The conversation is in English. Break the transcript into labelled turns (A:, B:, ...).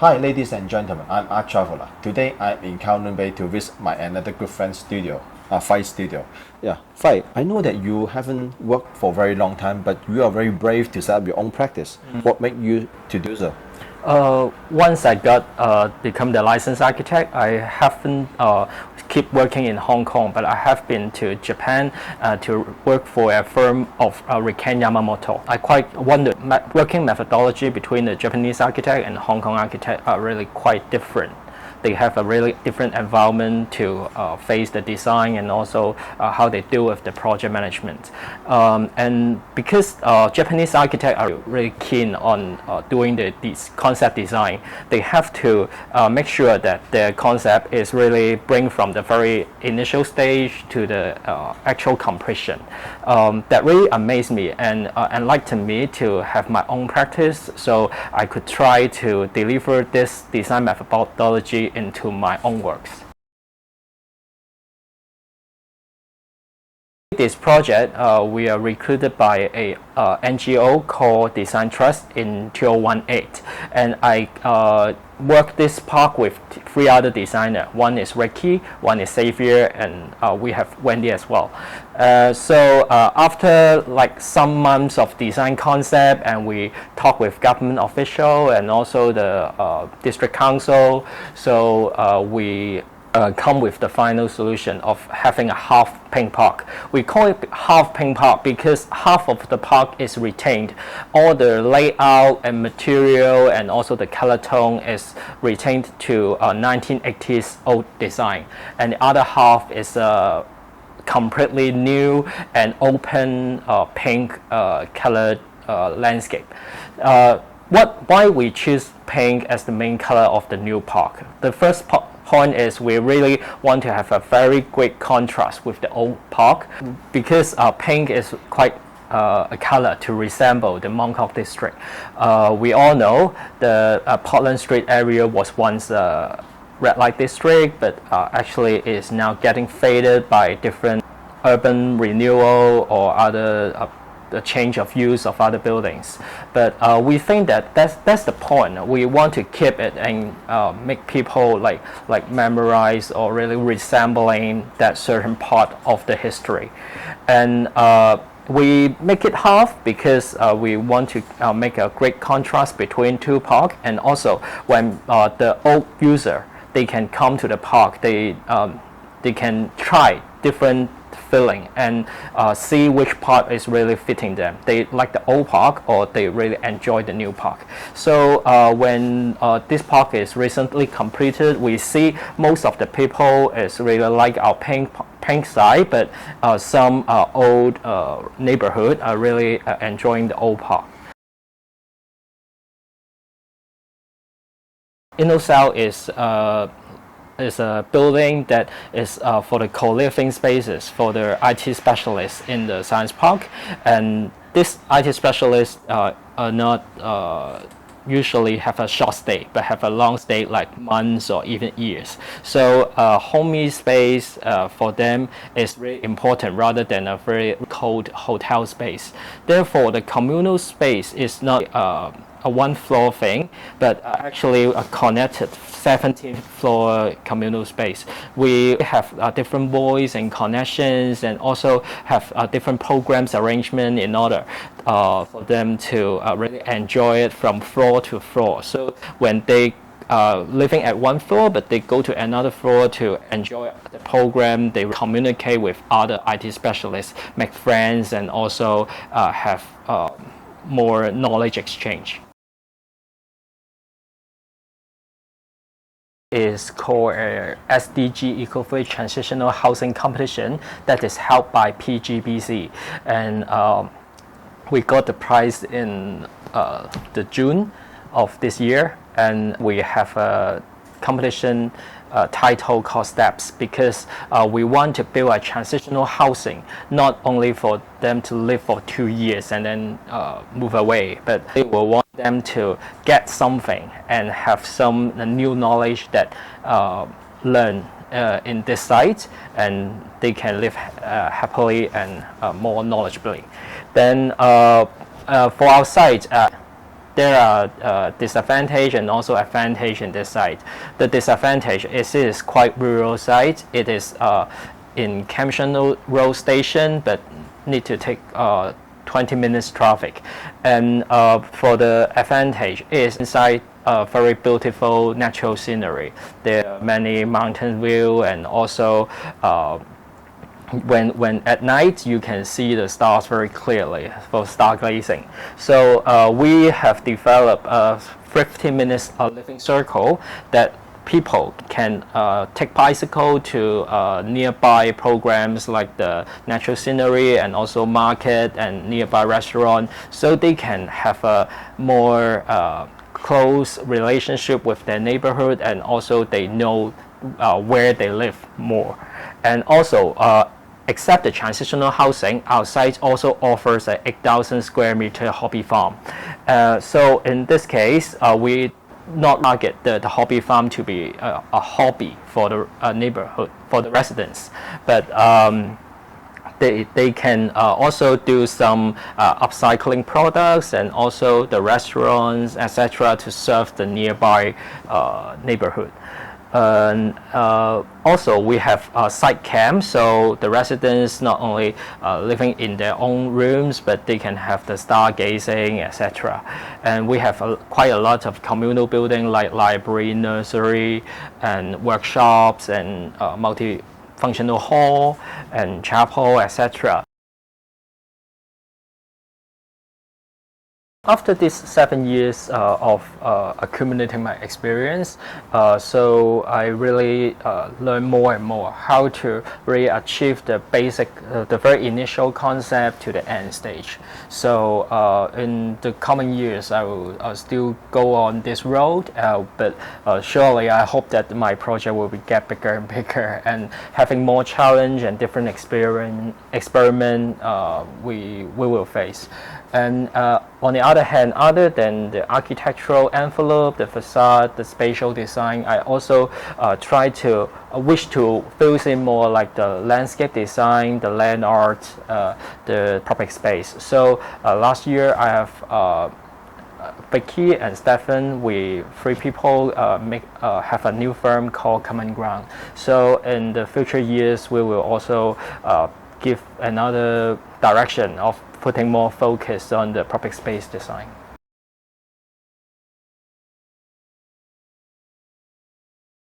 A: Hi ladies and gentlemen, I'm Archtraveler. Today I'm in Kowloon Bay to visit my another good friend's studio, Fai studio. Yeah, Fai, I know that you haven't worked for a very long time, but you are very brave to set up your own practice. What made you to do so?
B: Once I become the licensed architect, I haven't keep working in Hong Kong, but I have been to Japan to work for a firm of Riken Yamamoto. I quite wondered, working methodology between the Japanese architect and Hong Kong architect are really quite different. They have a really different environment to face the design and also how they deal with the project management. And because Japanese architects are really keen on doing this concept design, they have to make sure that their concept is really bring from the very initial stage to the actual completion. That really amazed me and enlightened me to have my own practice, so I could try to deliver this design methodology into my own works. This project, we are recruited by a NGO called Design Trust in 2018, and I worked this park with 3 other designers. One is Ricky, one is Xavier, and we have Wendy as well. So after like some months of design concept, and we talk with government official and also the district council, so we come with the final solution of having a half pink park. We call it half pink park because half of the park is retained. All the layout and material and also the color tone is retained to 1980s old design, and the other half is completely new and open pink colored landscape. Why we choose pink as the main color of the new park? The first point is we really want to have a very great contrast with the old park, because pink is quite a color to resemble the Mong district. We all know the Portland Street area was once a red light district, but actually is now getting faded by different urban renewal or other the change of use of other buildings. But we think that that's the point. We want to keep it and make people like memorize or really resembling that certain part of the history. And we make it half because we want to make a great contrast between two parks, and also when the old user, they can come to the park, they can try different feeling and see which part is really fitting them. They like the old park or they really enjoy the new park. So when this park is recently completed, we see most of the people is really like our pink side, but some old neighborhood are really enjoying the old park. InnoCell is a building that is for the co-living spaces for the IT specialists in the science park, and these IT specialists are not usually have a short stay, but have a long stay like months or even years. So homey space for them is really important rather than a very cold hotel space. Therefore, the communal space is not a one-floor thing, but actually a connected 17th floor communal space. We have different voice and connections, and also have different programs arrangement in order for them to really enjoy it from floor to floor. So when they living at one floor, but they go to another floor to enjoy the program, they communicate with other IT specialists, make friends, and also have more knowledge exchange. Is called a SDG Eco-village Transitional Housing Competition that is held by PGBC, and we got the prize in the June of this year, and we have a competition title called Steps, because we want to build a transitional housing, not only for them to live for 2 years and then move away, but they will want them to get something and have some new knowledge that learn in this site, and they can live happily and more knowledgeably. Then for our site, there are disadvantage and also advantage in this site. The disadvantage is it is quite rural site. It is in Kam Fai road station, but need to take 20 minutes traffic. And for the advantage is inside very beautiful natural scenery. There are many mountain view, and also when at night you can see the stars very clearly for stargazing. So we have developed a 15 minutes living circle that people can take bicycle to nearby programs like the natural scenery and also market and nearby restaurant, so they can have a more close relationship with their neighborhood, and also they know where they live more. And also except the transitional housing, our site also offers an 8,000 square meter hobby farm. So in this case, we not target the hobby farm to be a hobby for the neighborhood, for the residents, but they can also do some upcycling products, and also the restaurants, etc., to serve the nearby neighborhood. And also we have a site camp, so the residents not only living in their own rooms, but they can have the stargazing, etc. And we have quite a lot of communal building like library, nursery, and workshops, and multi-functional hall and chapel, etc. After these 7 years of accumulating my experience, so I really learn more and more how to really achieve the basic, the very initial concept to the end stage. So in the coming years, I will still go on this road, but surely I hope that my project will get bigger and bigger, and having more challenge and different experiment we will face. And on the other hand, other than the architectural envelope, the facade, the spatial design, I also wish to focus in more like the landscape design, the land art, the public space. So last year I have Becky and Stefan, we three people have a new firm called Common Ground. So in the future years, we will also give another direction of putting more focus on the public space design.